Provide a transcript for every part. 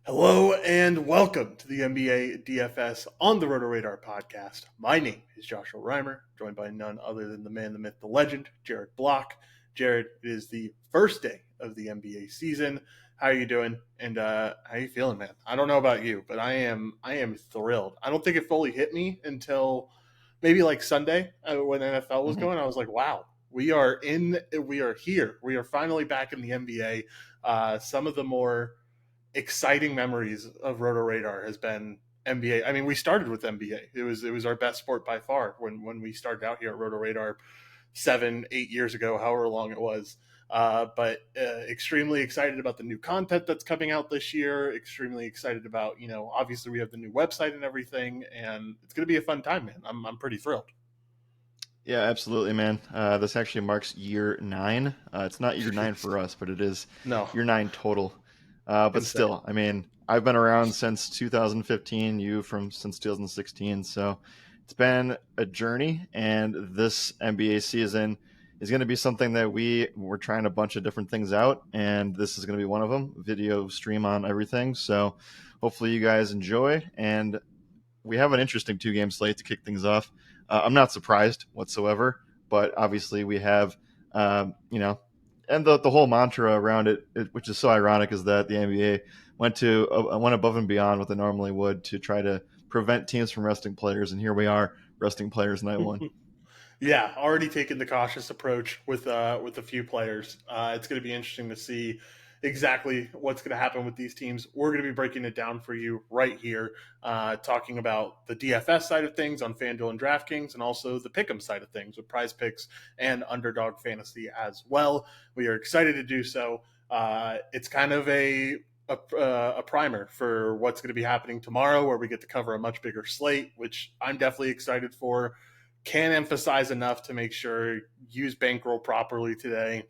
Hello and welcome to the NBA DFS on the RotoRadar podcast. My name is Joshua Riemer, joined by none other than the man, the myth, the legend, Jared Block. Jared, it is the first day of the NBA season. How are you doing? And how are you feeling, man? I don't know about you, but I am thrilled. I don't think it fully hit me until maybe like Sunday when NFL was going. I was like, wow, we are here. We are finally back in the NBA. Some of the more exciting memories of RotoRadar has been NBA. I mean, we started with NBA. It was our best sport by far when we started out here at RotoRadar 7-8 years ago, however long it was. But extremely excited about the new content that's coming out this year. Extremely excited about, obviously we have the new website and everything, and it's going to be a fun time, man. I'm pretty thrilled. Yeah, absolutely, man. This actually marks year 9. It's not year 9 for us, but it is No, year 9 total. But insane. still, I mean, I've been around since 2015, you from since 2016. So it's been a journey, and this NBA season is going to be something that we're trying a bunch of different things out, and this is going to be one of them. Video stream on everything. So hopefully you guys enjoy, and we have an interesting 2-game slate to kick things off. I'm not surprised whatsoever, but obviously we have, and the whole mantra around it, which is so ironic, is that the NBA went above and beyond what they normally would to try to prevent teams from resting players, and here we are resting players night one. Yeah, already taken the cautious approach with a few players. It's going to be interesting to see exactly what's going to happen with these teams. We're going to be breaking it down for you right here, talking about the DFS side of things on FanDuel and DraftKings, and also the Pick'em side of things with PrizePicks and Underdog Fantasy as well. We are excited to do so. It's kind of a primer for what's going to be happening tomorrow, where we get to cover a much bigger slate, which I'm definitely excited for. Can't emphasize enough to make sure use bankroll properly today.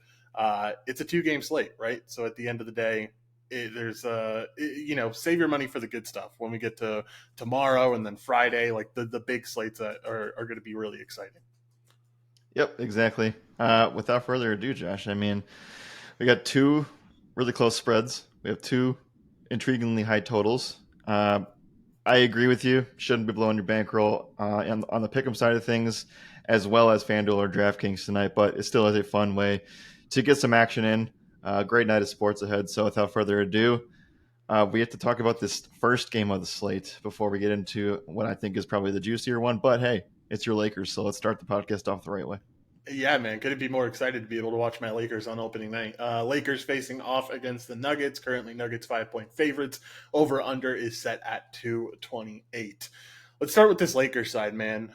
It's a 2-game slate, right? So at the end of the day, save your money for the good stuff when we get to tomorrow and then Friday. Like the big slates that are going to be really exciting. Yep, exactly. Without further ado, Josh, I mean, we got 2 really close spreads. We have 2 intriguingly high totals. I agree with you. Shouldn't be blowing your bankroll on the pick'em side of things, as well as FanDuel or DraftKings tonight. But it still is a fun way to get some action in. Great night of sports ahead. So without further ado, we have to talk about this first game of the slate before we get into what I think is probably the juicier one. But hey, it's your Lakers, so let's start the podcast off the right way. Yeah, man. Couldn't be more excited to be able to watch my Lakers on opening night. Lakers facing off against the Nuggets. Currently, Nuggets 5-point favorites. Over under is set at 228. Let's start with this Lakers side, man.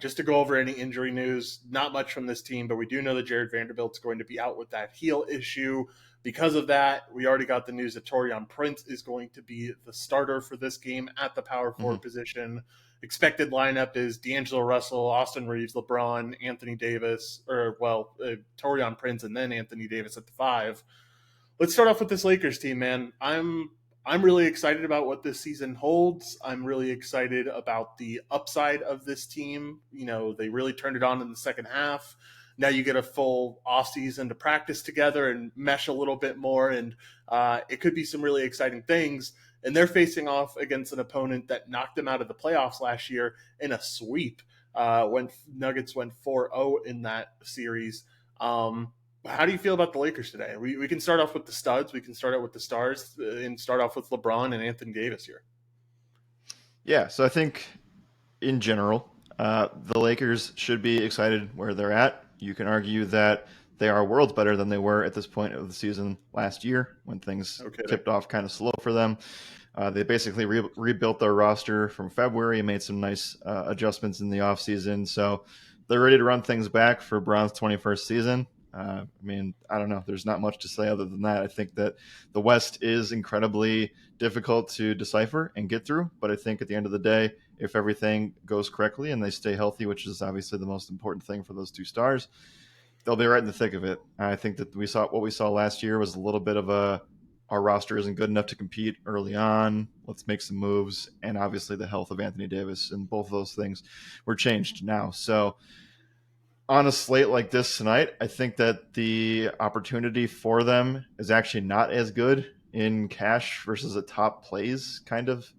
Just to go over any injury news, not much from this team, but we do know that Jared Vanderbilt's going to be out with that heel issue. Because of that, we already got the news that Taurean Prince is going to be the starter for this game at the power forward position. Expected lineup is D'Angelo Russell, Austin Reeves, LeBron, Anthony Davis, Taurean Prince, and then Anthony Davis at the 5. Let's start off with this Lakers team, man. I'm really excited about what this season holds. I'm really excited about the upside of this team. They really turned it on in the second half. Now you get a full offseason to practice together and mesh a little bit more, and it could be some really exciting things. And they're facing off against an opponent that knocked them out of the playoffs last year in a sweep when Nuggets went 4-0 in that series. How do you feel about the Lakers today? We can start off with the studs. We can start out with the stars and start off with LeBron and Anthony Davis here. Yeah, so I think in general, the Lakers should be excited where they're at. You can argue that they are worlds better than they were at this point of the season last year when things tipped off kind of slow for them. They basically rebuilt their roster from February and made some nice adjustments in the offseason. So they're ready to run things back for Brown's 21st season. I don't know. There's not much to say other than that. I think that the West is incredibly difficult to decipher and get through. But I think at the end of the day, if everything goes correctly and they stay healthy, which is obviously the most important thing for those 2 stars, they'll be right in the thick of it. I think that what we saw last year was a little bit of our roster isn't good enough to compete early on. Let's make some moves. And obviously the health of Anthony Davis and both of those things were changed now. So on a slate like this tonight, I think that the opportunity for them is actually not as good in cash versus a top plays kind of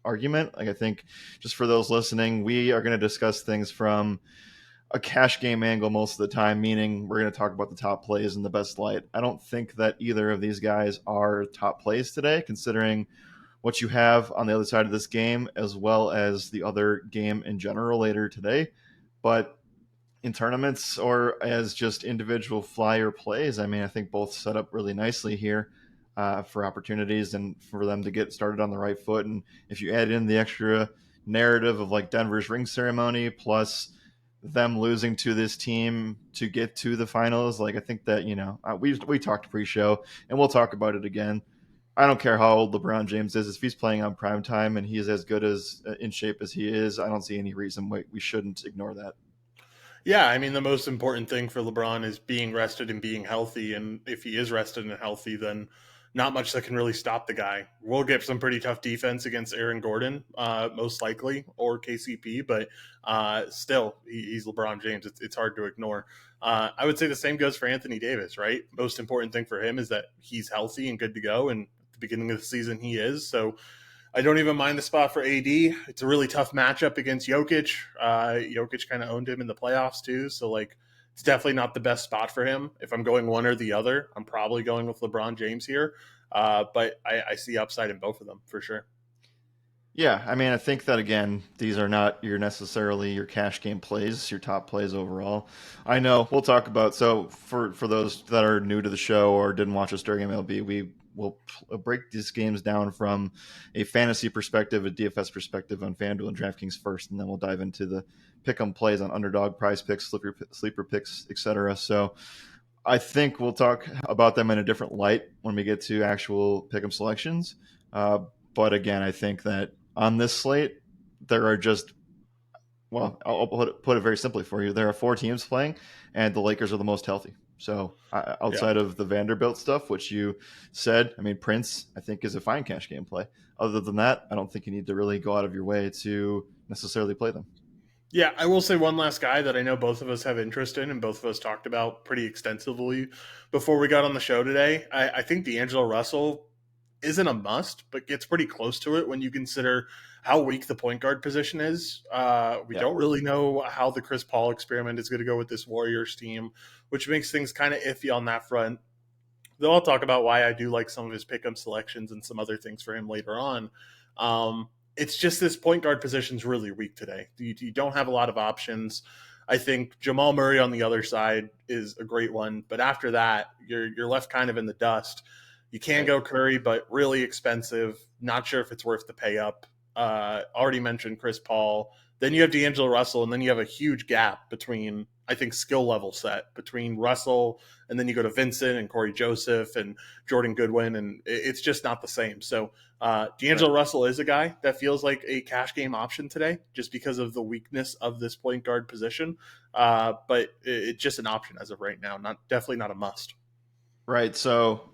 argument. Like I think just for those listening, we are going to discuss things from a cash game angle most of the time, meaning we're going to talk about the top plays in the best light. I don't think that either of these guys are top plays today, considering what you have on the other side of this game, as well as the other game in general later today. But in tournaments or as just individual flyer plays, I mean, I think both set up really nicely here for opportunities and for them to get started on the right foot. And if you add in the extra narrative of like Denver's ring ceremony plus them losing to this team to get to the finals, like I think that we talked pre-show and we'll talk about it again. I don't care how old LeBron James is. If he's playing on prime time and he's as good as in shape as he is, I don't see any reason why we shouldn't ignore that. Yeah, I mean, the most important thing for LeBron is being rested and being healthy. And if he is rested and healthy, then not much that can really stop the guy. We'll get some pretty tough defense against Aaron Gordon, most likely, or KCP, but still, he's LeBron James. It's hard to ignore. I would say the same goes for Anthony Davis, right? Most important thing for him is that he's healthy and good to go. And at the beginning of the season, he is. So I don't even mind the spot for AD. It's a really tough matchup against Jokic. Jokic kind of owned him in the playoffs too, so like it's definitely not the best spot for him. If I'm going one or the other, I'm probably going with LeBron James here. But I see upside in both of them for sure. Yeah, I mean, I think that again, these are not necessarily your cash game plays, your top plays overall. I know we'll talk about for those that are new to the show or didn't watch us during MLB, we will break these games down from a fantasy perspective, a DFS perspective on FanDuel and DraftKings first, and then we'll dive into the pick 'em plays on Underdog, PrizePicks, sleeper picks, etc. So I think we'll talk about them in a different light when we get to actual pick 'em selections. Uh, but again, I think that on this slate, there are just, well, I'll put it very simply for you. There are four teams playing, and the Lakers are the most healthy. So Yeah. outside of the Vanderbilt stuff, which you said, I mean, Prince, I think, is a fine cash game play. Other than that, I don't think you need to really go out of your way to necessarily play them. Yeah, I will say one last guy that I know both of us have interest in and both of us talked about pretty extensively before we got on the show today. I think D'Angelo Russell isn't a must, but gets pretty close to it when you consider how weak the point guard position is. We Yeah. don't really know how the Chris Paul experiment is going to go with this Warriors team, which makes things kind of iffy on that front. Though I'll talk about why I do like some of his pick'em selections and some other things for him later on. It's just this point guard position is really weak today. You don't have a lot of options. I think Jamal Murray on the other side is a great one, but after that, you're left kind of in the dust. You can Right. go Curry, but really expensive. Not sure if it's worth the pay up. Already mentioned Chris Paul. Then you have D'Angelo Russell, and then you have a huge gap between, I think, skill level set between Russell, and then you go to Vincent and Corey Joseph and Jordan Goodwin, and it's just not the same. So Right. D'Angelo Russell is a guy that feels like a cash game option today, just because of the weakness of this point guard position. But it's just an option as of right now. Definitely not a must. Right. So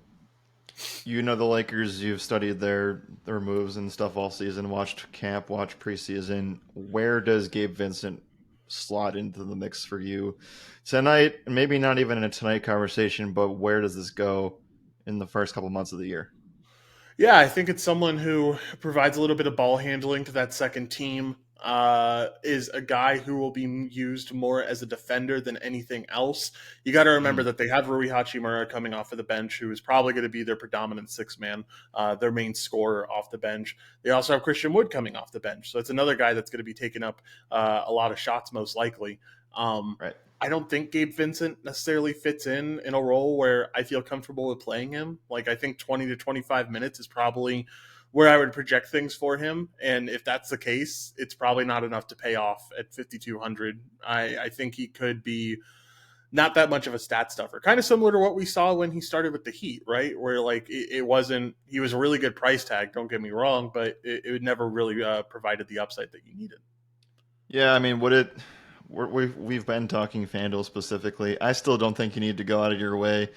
you know the Lakers. You've studied their moves and stuff all season. Watched camp, watched preseason. Where does Gabe Vincent slot into the mix for you tonight? Maybe not even in a tonight conversation, but where does this go in the first couple months of the year? Yeah, I think it's someone who provides a little bit of ball handling to that second team. Is a guy who will be used more as a defender than anything else. You got to remember Mhm. that they have Rui Hachimura coming off of the bench, who is probably going to be their predominant six man, their main scorer off the bench. They also have Christian Wood coming off the bench, so it's another guy that's going to be taking up a lot of shots, most likely. Um, Right. I don't think Gabe Vincent necessarily fits in a role where I feel comfortable with playing him. Like I think 20 to 25 minutes is probably where I would project things for him. And if that's the case, it's probably not enough to pay off at 5,200. I think he could be not that much of a stat stuffer. Kind of similar to what we saw when he started with the Heat, right? Where like it wasn't, he was a really good price tag, don't get me wrong, but it never really provided the upside that you needed. Yeah, I mean, would it? We've been talking FanDuel specifically. I still don't think you need to go out of your way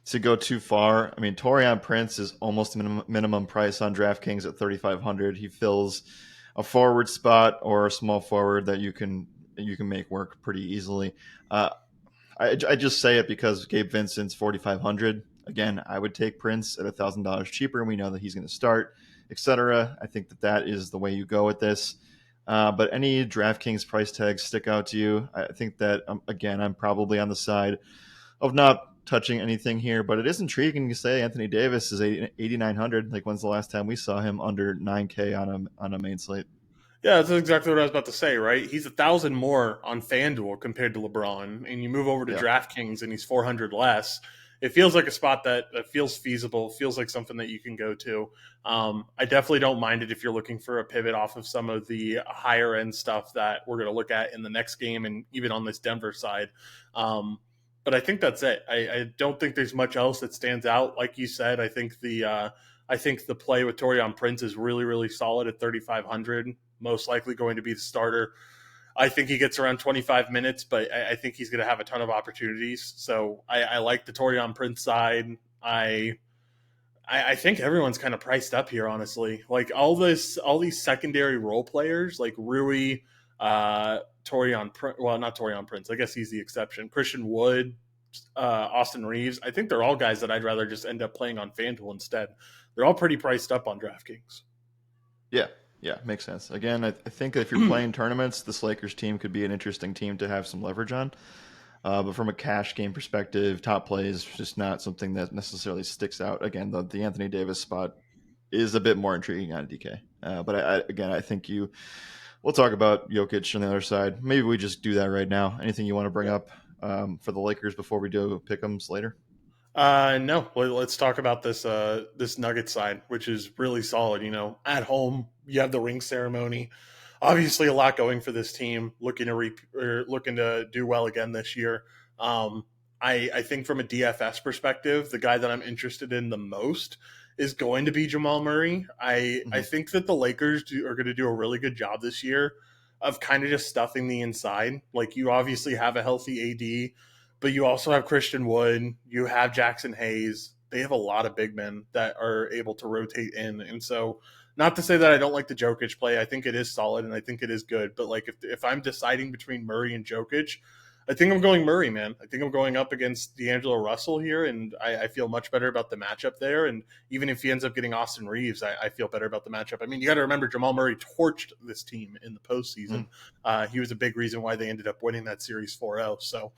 to go too far. I mean, Torian Prince is almost minimum price on DraftKings at 3,500. He fills a forward spot or a small forward that you can make work pretty easily. Uh, I just say it because Gabe Vincent's 4,500. again, I would take Prince at $1,000 cheaper, and we know that he's going to start, etc. I think that that is the way you go with this. But any DraftKings price tags stick out to you? I think that, again, I'm probably on the side of not touching anything here, but it is intriguing to say Anthony Davis is 8,900. Like, when's the last time we saw him under 9K on a main slate? Yeah, that's exactly what I was about to say, right? He's 1,000 more on FanDuel compared to LeBron, and you move over to Yeah. DraftKings and he's 400 less. It feels like a spot that feels feasible, feels like something that you can go to. I definitely don't mind it if you're looking for a pivot off of some of the higher end stuff that we're going to look at in the next game and even on this Denver side. But I think that's it. I don't think there's much else that stands out. Like you said, I think the play with Torian Prince is really, really solid at 3,500. Most likely going to be the starter. I think he gets around 25 minutes, but I think he's going to have a ton of opportunities. So I like the Torian Prince side. I think everyone's kind of priced up here, honestly. Like all these secondary role players, like Rui, not Torian Prince. I guess he's the exception. Christian Wood, Austin Reeves. I think they're all guys that I'd rather just end up playing on FanDuel instead. They're all pretty priced up on DraftKings. Yeah, yeah, makes sense. Again, I think if you're playing tournaments, this Lakers team could be an interesting team to have some leverage on. But from a cash game perspective, top play is just not something that necessarily sticks out. Again, the Anthony Davis spot is a bit more intriguing on DK. But again, I think we'll talk about Jokic on the other side. Maybe we just do that right now. Anything you want to bring up for the Lakers before we do pick'ems later? No. Let's talk about this Nugget side, which is really solid. You know, at home, you have the ring ceremony. Obviously, a lot going for this team. Looking to do well again this year. I think from a DFS perspective, the guy that I'm interested in the most is going to be Jamal Murray. I Mm-hmm. think that the Lakers are going to do a really good job this year of kind of just stuffing the inside. Like you obviously have a healthy AD, but you also have Christian Wood, you have Jackson Hayes. They have a lot of big men that are able to rotate in. And so, not to say that I don't like the Jokic play. I think it is solid and I think it is good. But like if I'm deciding between Murray and Jokic, I think I'm going Murray, man. I think I'm going up against D'Angelo Russell here, and I feel much better about the matchup there. And even if he ends up getting Austin Reeves, I feel better about the matchup. I mean, you got to remember Jamal Murray torched this team in the postseason. He was a big reason why they ended up winning that series 4-0. So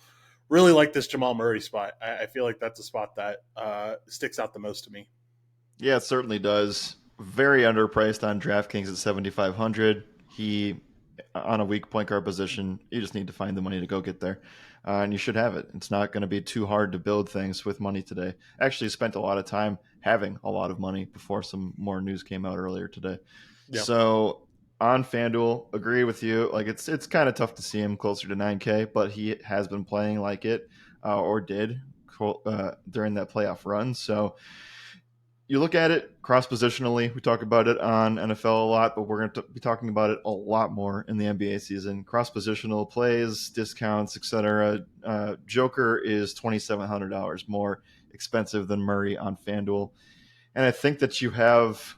really like this Jamal Murray spot. I feel like that's a spot that sticks out the most to me. Yeah, it certainly does. Very underpriced on DraftKings at 7,500. He on a weak point guard position. You just need to find the money to go get there, and you should have it. It's not going to be too hard to build things with money today. Actually, spent a lot of time having a lot of money before some more news came out earlier today. Yeah. So on FanDuel, agree with you. Like it's kind of tough to see him closer to 9K, but he has been playing like it or did during that playoff run. So you look at it cross positionally. We talk about it on NFL a lot, but we're going to be talking about it a lot more in the NBA season. Cross positional plays, discounts, etc. Joker is $2,700 more expensive than Murray on FanDuel, and I think that you have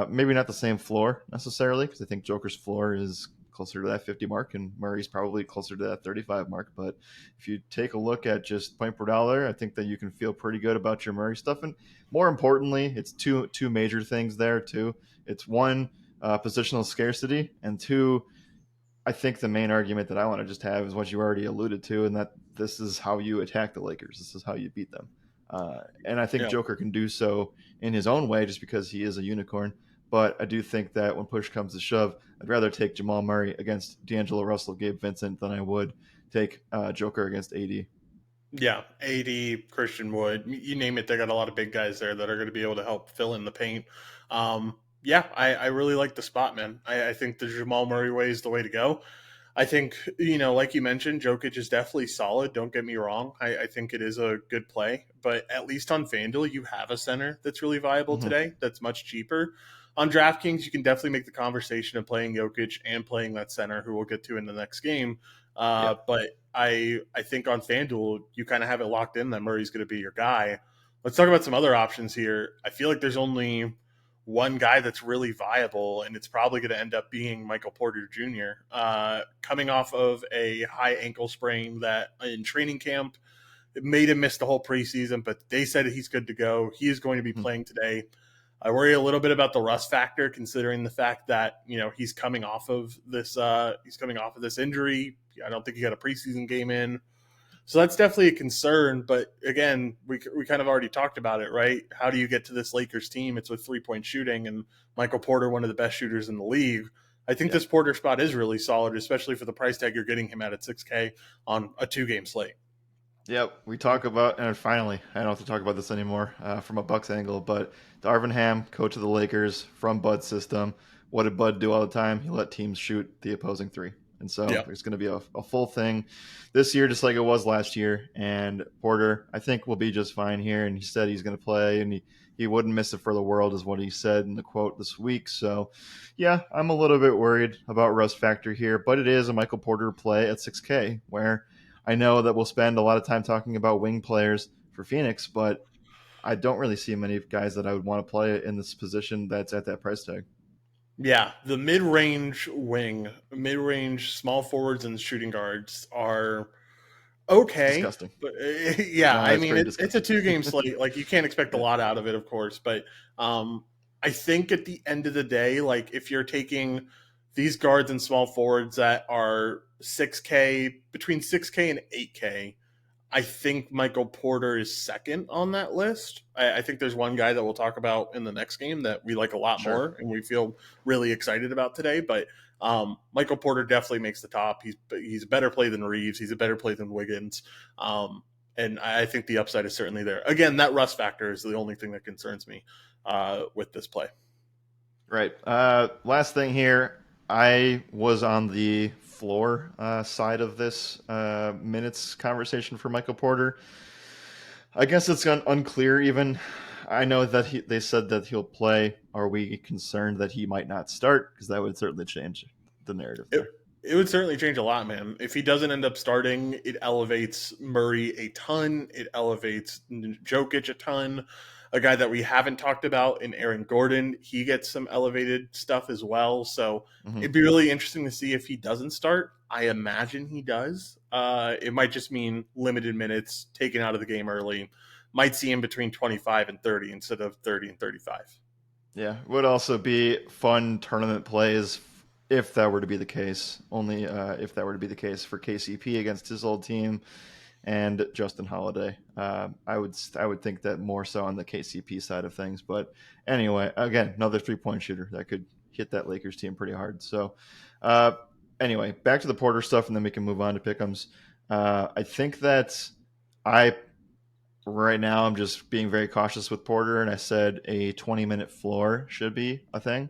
maybe not the same floor necessarily, because I think Joker's floor is closer to that 50 mark and Murray's probably closer to that 35 mark. But if you take a look at just point per dollar, I think that you can feel pretty good about your Murray stuff. And more importantly, it's two major things there too. It's one, positional scarcity, and two, I think the main argument that I want to just have is what you already alluded to, and that this is how you attack the Lakers. This is how you beat them. And I think Yeah. Joker can do so in his own way just because he is a unicorn. But I do think that when push comes to shove, I'd rather take Jamal Murray against D'Angelo Russell, Gabe Vincent than I would take Joker against AD. Yeah, AD, Christian Wood, you name it, they got a lot of big guys there that are going to be able to help fill in the paint. Yeah, I really like the spot, man. I think the Jamal Murray way is the way to go. I think, like you mentioned, Jokic is definitely solid. Don't get me wrong. I think it is a good play. But at least on FanDuel, you have a center that's really viable Mm-hmm. today that's much cheaper. On DraftKings, you can definitely make the conversation of playing Jokic and playing that center, who we'll get to in the next game. Yeah. But I think on FanDuel, you kind of have it locked in that Murray's going to be your guy. Let's talk about some other options here. I feel like there's only one guy that's really viable, and it's probably going to end up being Michael Porter Jr. Coming off of a high ankle sprain that in training camp, It made him miss the whole preseason, but they said he's good to go. He is going to be Mhm. playing today. I worry a little bit about the rust factor, considering the fact that he's coming off of this. He's coming off of this injury. I don't think he got a preseason game in, so that's definitely a concern. But again, we kind of already talked about it, right? How do you get to this Lakers team? It's with 3-point shooting, and Michael Porter, one of the best shooters in the league. I think Yeah. this Porter spot is really solid, especially for the price tag you're getting him at 6K on a 2-game slate. Yeah, we talk about, and finally, I don't have to talk about this anymore from a Bucks angle, but Darvin Ham, coach of the Lakers from Bud's system. What did Bud do all the time? He let teams shoot the opposing three. And so Yeah. there's going to be a full thing this year, just like it was last year. And Porter, I think, will be just fine here. And he said he's going to play, and he wouldn't miss it for the world, is what he said in the quote this week. So, yeah, I'm a little bit worried about rust factor here, but it is a Michael Porter play at 6K, where I know that we'll spend a lot of time talking about wing players for Phoenix, but I don't really see many guys that I would want to play in this position that's at that price tag. Yeah, the mid-range small forwards and shooting guards are It's okay, disgusting. but yeah, I It's mean very it's a disgusting. 2-game slate. Like you can't expect a Yeah, lot out of it, of course, but I think at the end of the day, like if you're taking these guards and small forwards that are 6K between 6K and 8K, I think Michael Porter is second on that list. I think there's one guy that we'll talk about in the next game that we like a lot sure. more and we feel really excited about today. But Michael Porter definitely makes the top. He's a better play than Reeves. He's a better play than Wiggins. And I think the upside is certainly there. Again, that rust factor is the only thing that concerns me with this play. Right. Last thing here. I was on the floor side of this minutes conversation for Michael Porter. I guess it's unclear even. I know that they said that he'll play. Are we concerned that he might not start? Because that would certainly change the narrative It, there. it would certainly change a lot, man. If he doesn't end up starting, it elevates Murray a ton. It elevates Jokic a ton. A guy that we haven't talked about in Aaron Gordon, he gets some elevated stuff as well. So Hmm. it'd be really interesting to see if he doesn't start. I imagine he does. It might just mean limited minutes, taken out of the game early. Might see him between 25 and 30 instead of 30 and 35. Yeah, would also be fun tournament plays if that were to be the case. Only if that were to be the case for KCP against his old team and Justin Holiday. I would think that more so on the KCP side of things. But anyway, again, another 3-point shooter that could hit that Lakers team pretty hard. So uh, anyway, back to the Porter stuff, and then we can move on to pick'ems. I think that I right now I'm just being very cautious with Porter, and I said a 20-minute floor should be a thing.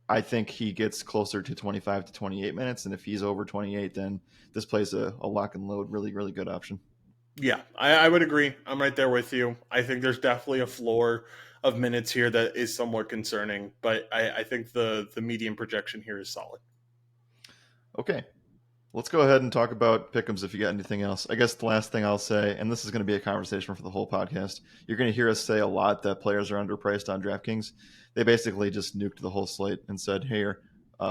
I think he gets closer to 25 to 28 minutes, and if he's over 28, then this plays a lock and load, really, really good option. Yeah, I would agree. I'm right there with you. I think there's definitely a floor of minutes here that is somewhat concerning, but I think the median projection here is solid. Okay, let's go ahead and talk about pick'ems if you got anything else. I guess the last thing I'll say, and this is going to be a conversation for the whole podcast, you're going to hear us say a lot that players are underpriced on DraftKings. They basically just nuked the whole slate and said, here,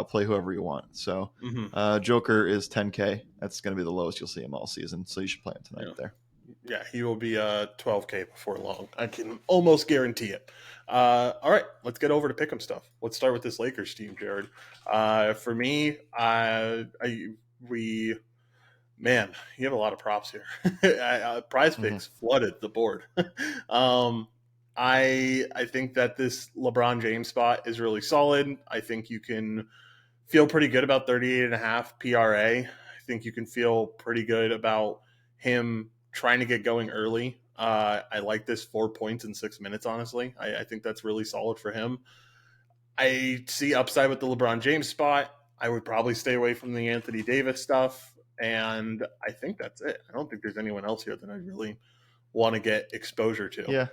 play whoever you want. So Mm-hmm. Joker is 10K. That's going to be the lowest you'll see him all season. So you should play him tonight Yeah, there. yeah, he will be 12K before long. I can almost guarantee it. All right, let's get over to pick'em stuff. Let's start with this Lakers team, Jared. For me, we man, you have a lot of props here. Prize Mm-hmm. picks flooded the board. um, I think that this LeBron James spot is really solid. I think you can feel pretty good about 38 and a half PRA. I think you can feel pretty good about him trying to get going early. I like this 4 points in 6 minutes, honestly. I think that's really solid for him. I see upside with the LeBron James spot. I would probably stay away from the Anthony Davis stuff. And I think that's it. I don't think there's anyone else here that I really want to get exposure to. Yeah,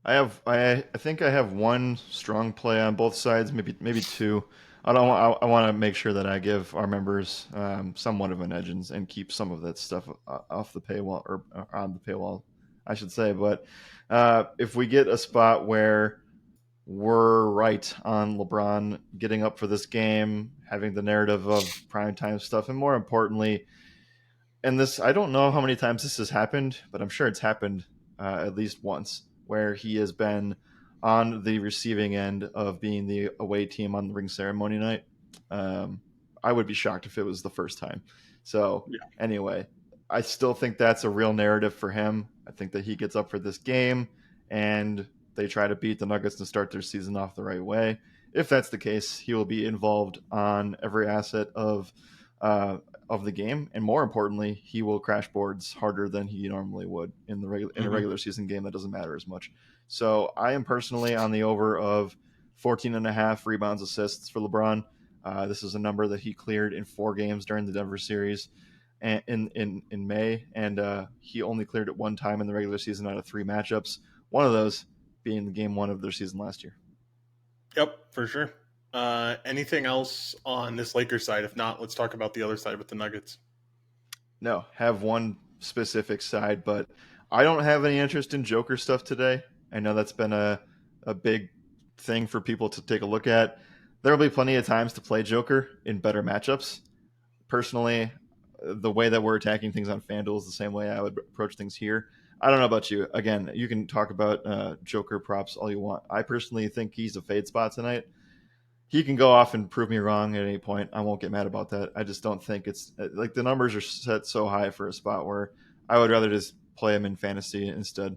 I think I have one strong play on both sides, maybe two. I want to make sure that I give our members somewhat of an edge and keep some of that stuff off the paywall or on the paywall, I should say. But if we get a spot where we're right on LeBron getting up for this game, having the narrative of primetime stuff, and more importantly, And this, I don't know how many times this has happened, but I'm sure it's happened at least once, where he has been on the receiving end of being the away team on the ring ceremony night. Um, I would be shocked if it was the first time. So Yeah. anyway, I still think that's a real narrative for him. I think that he gets up for this game and they try to beat the Nuggets and start their season off the right way. If that's the case, he will be involved on every asset uh, of the game, and more importantly, he will crash boards harder than he normally would in in a Hmm. regular season game that doesn't matter as much. So I am personally on the over of 14 and a half rebounds assists for LeBron. This is a number that he cleared in 4 games during the Denver series in May, and he only cleared it 1 time in the regular season out of 3 matchups. One of those being the game 1 of their season last year. Yep, for sure. Anything else on this Lakers side? If not, let's talk about the other side with the Nuggets. No, have one specific side, but I don't have any interest in Joker stuff today. I know that's been a big thing for people to take a look at. There will be plenty of times to play Joker in better matchups. Personally, the way that we're attacking things on FanDuel is the same way I would approach things here. I don't know about you. Again, you can talk about Joker props all you want. I personally think he's a fade spot tonight. He can go off and prove me wrong at any point. I won't get mad about that. I just don't think it's like the numbers are set so high for a spot where I would rather just play him in fantasy instead.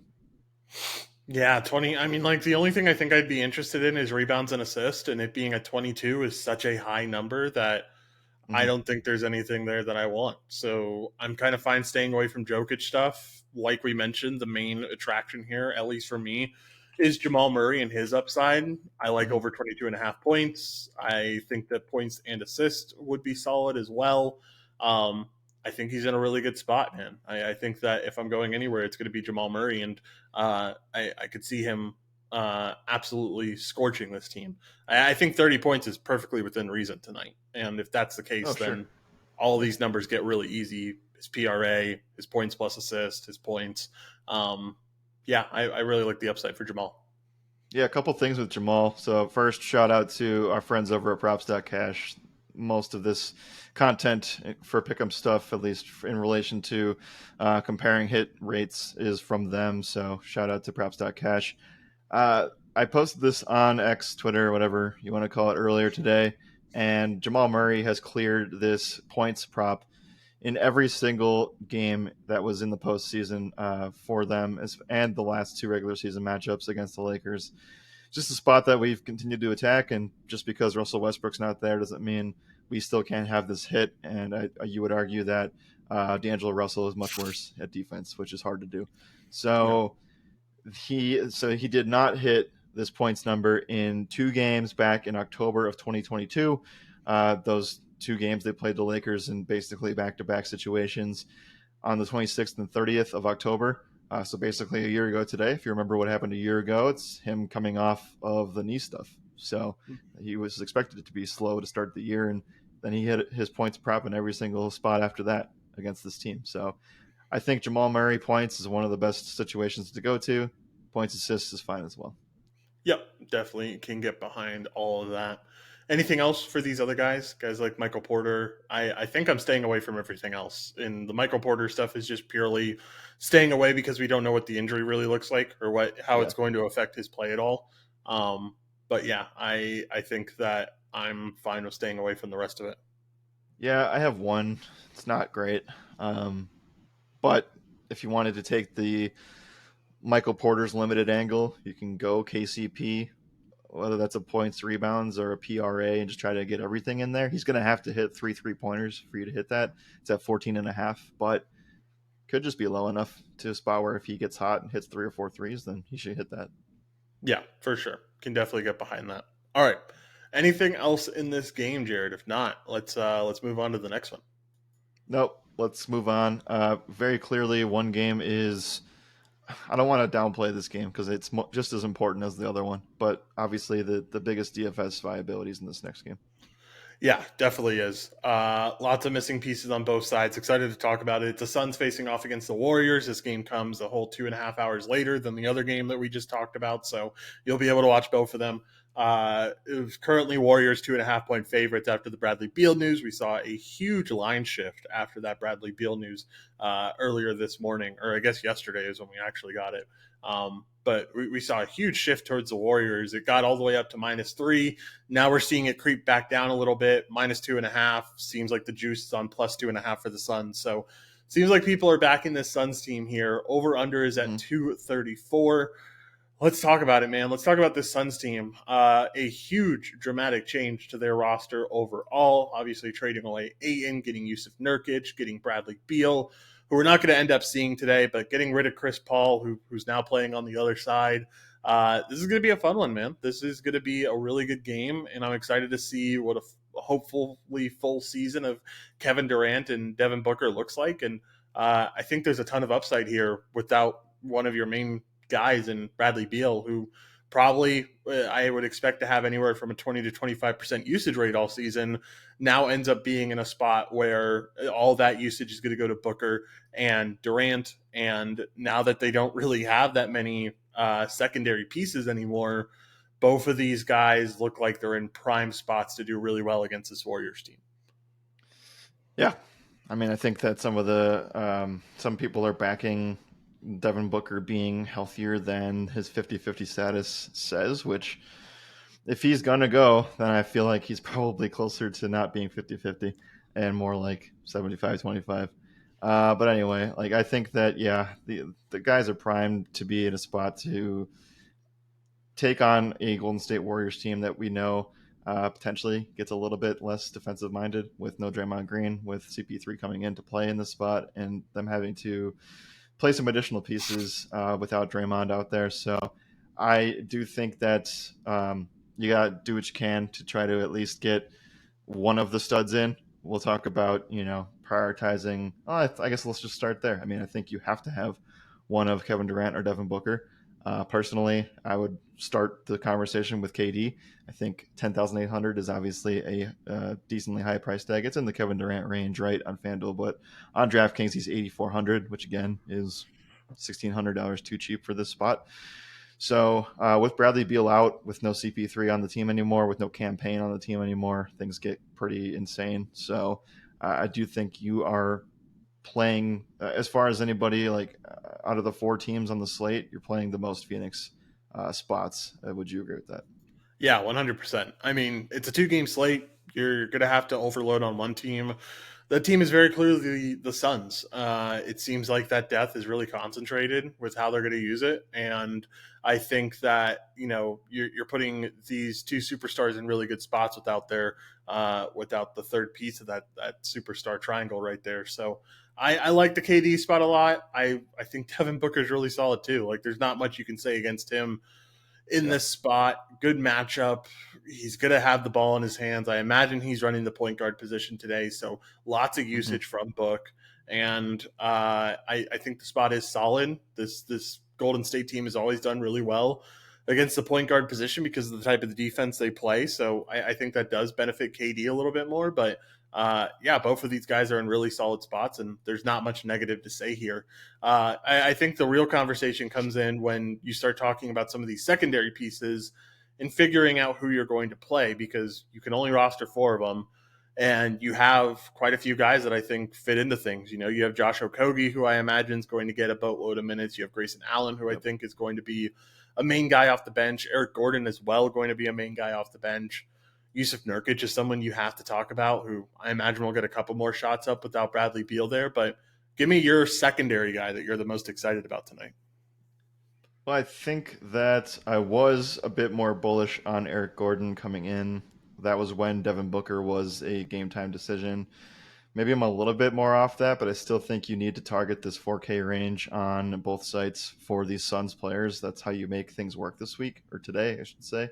Yeah, 20. I mean, like, the only thing I think I'd be interested in is rebounds and assists, and it being a 22 is such a high number that I Mm-hmm. don't think there's anything there that I want. So I'm kind of fine staying away from Jokic stuff. Like we mentioned, the main attraction here, at least for me, is Jamal Murray and his upside. I like Mm-hmm. over 22.5 points. I think that points and assists would be solid as well. Um, I think he's in a really good spot, man. I think that if I'm going anywhere, it's going to be Jamal Murray, and I could see him absolutely scorching this team. I think 30 points is perfectly within reason tonight. And if that's the Oh, case, sure. then all these numbers get really easy. His PRA, his points plus assist, his points. Um, yeah, I really like the upside for Jamal. Yeah, a couple things with Jamal. So first, shout out to our friends over at props.cash. Most of this content for pick'em stuff, at least in relation to comparing hit rates, is from them. So shout out to props.cash. I posted this on X, Twitter, whatever you want to call it, earlier today, and Jamal Murray has cleared this points prop in every single game that was in the postseason for them, and the last 2 regular season matchups against the Lakers. Just a spot that we've continued to attack, and just because Russell Westbrook's not there doesn't mean we still can't have this hit. And you would argue that D'Angelo Russell is much worse at defense, which is hard to do. Yeah. So he did not hit this points number in 2 games back in October of 2022. Those 2 games they played the Lakers in basically back-to-back situations on the 26th and 30th of October. So basically a year ago today, if you remember what happened a year ago, it's him coming off of the knee stuff. So he was expected to be slow to start the year, and then he hit his points prop in every single spot after that against this team. So I think Jamal Murray points is one of the best situations to go to. Points assists is fine as well. Yep, definitely can get behind all of that. Anything else for these other guys? Guys like Michael Porter. I think I'm staying away from everything else. And the Michael Porter stuff is just purely staying away because we don't know what the injury really looks like or how Yeah. it's going to affect his play at all. But yeah, I think that I'm fine with staying away from the rest of it. Yeah, I have one. It's not great. Um, but if you wanted to take the Michael Porter's limited angle, you can go KCP, whether that's a points, rebounds, or a PRA, and just try to get everything in there. He's going to have to hit 3 3-pointers for you to hit that. It's at 14 and a half, but could just be low enough to a spot where if he gets hot and hits 3 or 4 threes, then he should hit that. Yeah, for sure. Can definitely get behind that. All right. Anything else in this game, Jared? If not, let's move on to the next one. Nope. Let's move on. Very clearly, one game is. I don't want to downplay this game because it's just as important as the other one, but obviously the biggest DFS viability is in this next game. Yeah, definitely is. Lots of missing pieces on both sides. Excited to talk about it. The Suns facing off against the Warriors. This game comes a whole 2.5 hours later than the other game that we just talked about, so you'll be able to watch both of them. It was currently Warriors 2.5 point favorites after the Bradley Beal news. We saw a huge line shift after that Bradley Beal news earlier this morning, or I guess yesterday is when we actually got it. But we saw a huge shift towards the Warriors. It got all the way up to -3. Now we're seeing it creep back down a little bit. -2.5 seems like the juice is on +2.5 for the Suns. So seems like people are backing this Suns team here. Over under is at 234. Let's talk about it, man. Let's talk about this Suns team. A huge dramatic change to their roster overall. Obviously, trading away Ayton, getting Yusuf Nurkic, getting Bradley Beal, who we're not going to end up seeing today, but getting rid of Chris Paul, who's now playing on the other side. This is going to be a fun one, man. This is going to be a really good game, and I'm excited to see what a hopefully full season of Kevin Durant and Devin Booker looks like. And I think there's a ton of upside here without one of your main guys in Bradley Beal, who probably I would expect to have anywhere from a 20 to 25% usage rate all season, now ends up being in a spot where all that usage is going to go to Booker and Durant. And now that they don't really have that many secondary pieces anymore, both of these guys look like they're in prime spots to do really well against this Warriors team. Yeah. I mean, I think that some people are backing Devin Booker being healthier than his 50-50 status says, which if he's going to go, then I feel like he's probably closer to not being 50-50 and more like 75-25. But anyway, like I think that, yeah, the guys are primed to be in a spot to take on a Golden State Warriors team that we know potentially gets a little bit less defensive minded with no Draymond Green, with CP3 coming in to play in this spot, and them having to play some additional pieces without Draymond out there. So I do think that you got to do what you can to try to at least get one of the studs in. We'll talk about, prioritizing. I guess let's just start there. I mean, I think you have to have one of Kevin Durant or Devin Booker. Personally, I would start the conversation with KD. I think 10,800 is obviously a decently high price tag. It's in the Kevin Durant range, right, on FanDuel, but on DraftKings, he's 8,400, which again is $1,600 too cheap for this spot. So with Bradley Beal out, with no CP3 on the team anymore, with no campaign on the team anymore, things get pretty insane. So I do think you are playing as far as anybody out of the four teams on the slate, you're playing the most Phoenix spots. Would you agree with that? Yeah, 100%. I mean, it's a 2 game slate. You're going to have to overload on one team. That team is very clearly the Suns. It seems like that depth is really concentrated with how they're going to use it. And I think that, you're putting these two superstars in really good spots without the third piece of that superstar triangle right there. So I like the KD spot a lot. I think Devin Booker is really solid too. Like, there's not much you can say against him in this spot. Good matchup. He's going to have the ball in his hands. I imagine he's running the point guard position today, so lots of usage from Book. And I think the spot is solid. This Golden State team has always done really well against the point guard position because of the type of the defense they play. So I think that does benefit KD a little bit more. But yeah, both of these guys are in really solid spots, and there's not much negative to say here. I think the real conversation comes in when you start talking about some of these secondary pieces and figuring out who you're going to play, because you can only roster 4 of them. And you have quite a few guys that I think fit into things. You have Josh Okogie, who I imagine is going to get a boatload of minutes. You have Grayson Allen, who I think is going to be a main guy off the bench. Eric Gordon as well, going to be a main guy off the bench. Yusuf Nurkic is someone you have to talk about, who I imagine will get a couple more shots up without Bradley Beal there. But give me your secondary guy that you're the most excited about tonight. Well, I think that I was a bit more bullish on Eric Gordon coming in. That was when Devin Booker was a game time decision. Maybe I'm a little bit more off that, but I still think you need to target this 4K range on both sites for these Suns players. That's how you make things work this week, or today, I should say.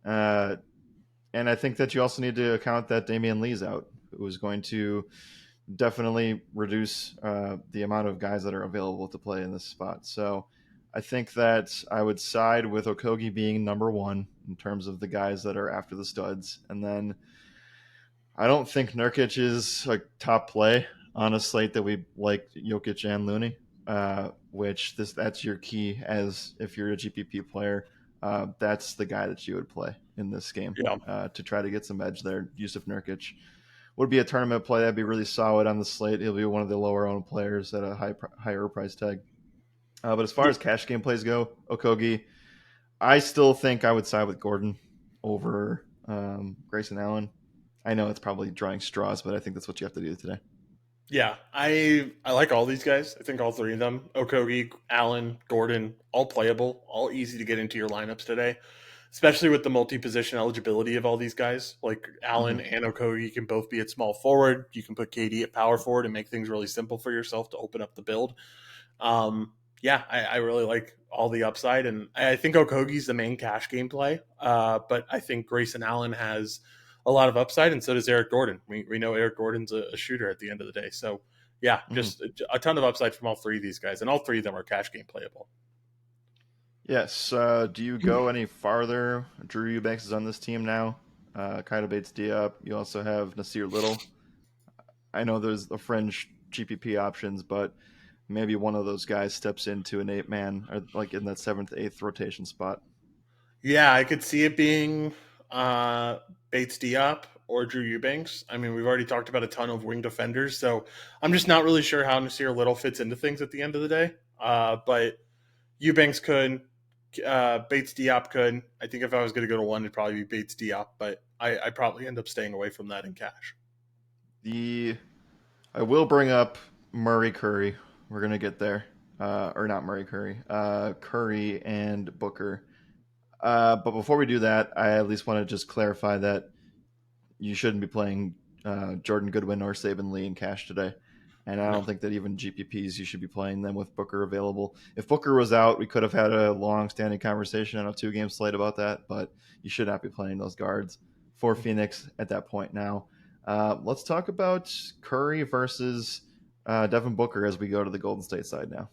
And I think that you also need to account that Damian Lee's out, who is going to definitely reduce the amount of guys that are available to play in this spot. So I think that I would side with Okogie being number 1 in terms of the guys that are after the studs. And then I don't think Nurkic is a top play on a slate that we like Jokic and Looney, that's your key as if you're a GPP player. That's the guy that you would play. in this game Yeah. to try to get some edge there. Yusuf Nurkic would be a tournament play. That'd be really solid on the slate. He'll be one of the lower owned players at a higher price tag. But as far Yeah. as cash game plays go, Okogie, I still think I would side with Gordon over Grayson Allen. I know it's probably drawing straws, but I think that's what you have to do today. Yeah, I like all these guys. I think all three of them, Okogie, Allen, Gordon, all playable, all easy to get into your lineups today, especially with the multi-position eligibility of all these guys. Like Allen Mm-hmm. and Okogie can both be at small forward. You can put KD at power forward and make things really simple for yourself to open up the build. Um, yeah, I really like all the upside, and I think Okogie's the main cash game play. But I think Grayson Allen has a lot of upside, and so does Eric Gordon. We know Eric Gordon's a shooter at the end of the day. So yeah, Mm-hmm. just a ton of upside from all three of these guys, and all three of them are cash game playable. Yes. Do you go any farther? Drew Eubanks is on this team now. Kyle Bates Diop. You also have Nasir Little. I know there's the fringe GPP options, but maybe one of those guys steps into an 8-man or like in that 7th, 8th rotation spot. Yeah, I could see it being uh, Bates Diop or Drew Eubanks. I mean, we've already talked about a ton of wing defenders, so I'm just not really sure how Nasir Little fits into things at the end of the day. But Eubanks could, Bates Diop could. I think if I was going to go to one, it'd probably be Bates Diop, but I probably end up staying away from that in cash. The I will bring up Murray Curry. We're gonna get there, or not Murray Curry, Curry and Booker. But before we do that, I at least want to just clarify that you shouldn't be playing Jordan Goodwin or Saban Lee in cash today. And I don't No. think that even GPPs you should be playing them with Booker available. If Booker was out, we could have had a long-standing conversation on a 2-game slate about that. But you should not be playing those guards for Phoenix at that point. Now, let's talk about Curry versus Devin Booker as we go to the Golden State side now.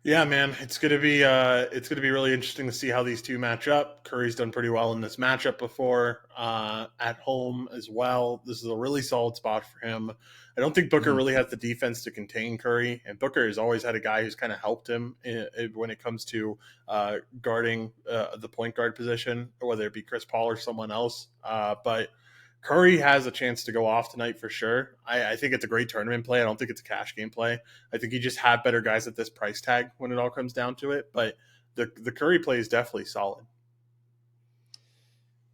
Yeah, man, it's gonna be really interesting to see how these two match up. Curry's done pretty well in this matchup before, at home as well. This is a really solid spot for him. I don't think Booker Mm-hmm. really has the defense to contain Curry, and Booker has always had a guy who's kind of helped him when it comes to guarding the point guard position, whether it be Chris Paul or someone else. But Curry has a chance to go off tonight for sure. I think it's a great tournament play. I don't think it's a cash game play. I think you just have better guys at this price tag when it all comes down to it. But the Curry play is definitely solid.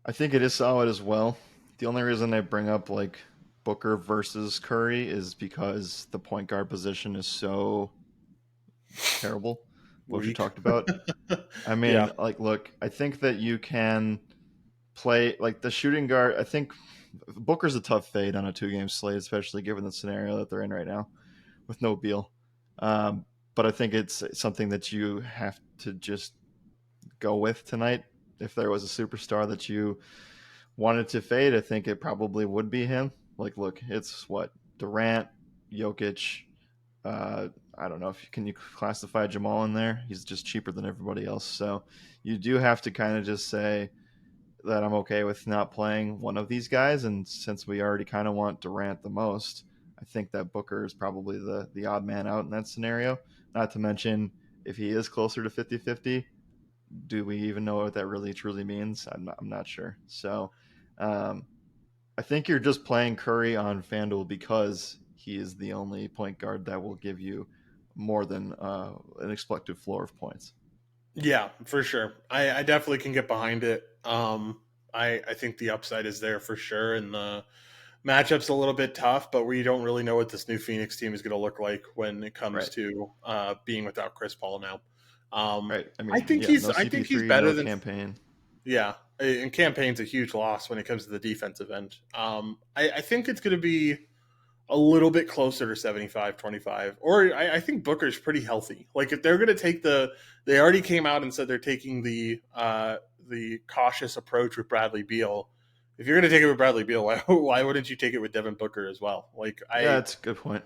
I think it is solid as well. The only reason I bring up like Booker versus Curry is because the point guard position is so terrible. What you Weak. talked about. I Yeah. mean, like, look, I think that you can play like the shooting guard. I think Booker's a tough fade on a 2-game slate, especially given the scenario that they're in right now with no Beal. Um, but I think it's something that you have to just go with tonight. If there was a superstar that you wanted to fade, I think it probably would be him. Like, look, it's what Durant, Jokic. Uh, I don't know if can you classify Jamal in there. He's just cheaper than everybody else. So you do have to kind of just say that I'm okay with not playing one of these guys. And since we already kind of want Durant the most, I think that Booker is probably the odd man out in that scenario. Not to mention, if he is closer to 50-50, do we even know what that really truly means? I'm not sure. So um, I think you're just playing Curry on FanDuel because he is the only point guard that will give you more than an expected floor of points. Yeah, for sure. I definitely can get behind it. I think the upside is there for sure. And the matchup's a little bit tough, but we don't really know what this new Phoenix team is going to look like when it comes Right. to being without Chris Paul now. Right. I I mean, think yeah, no I think he's CP3, better no than. campaign. Yeah, and campaign's a huge loss when it comes to the defensive end. I think it's going to be a little bit closer to 75-25. Or I think Booker's pretty healthy. Like if they're going to take they already came out and said they're taking the cautious approach with Bradley Beal. If you're going to take it with Bradley Beal, why wouldn't you take it with Devin Booker as well? Like Yeah, that's a good point.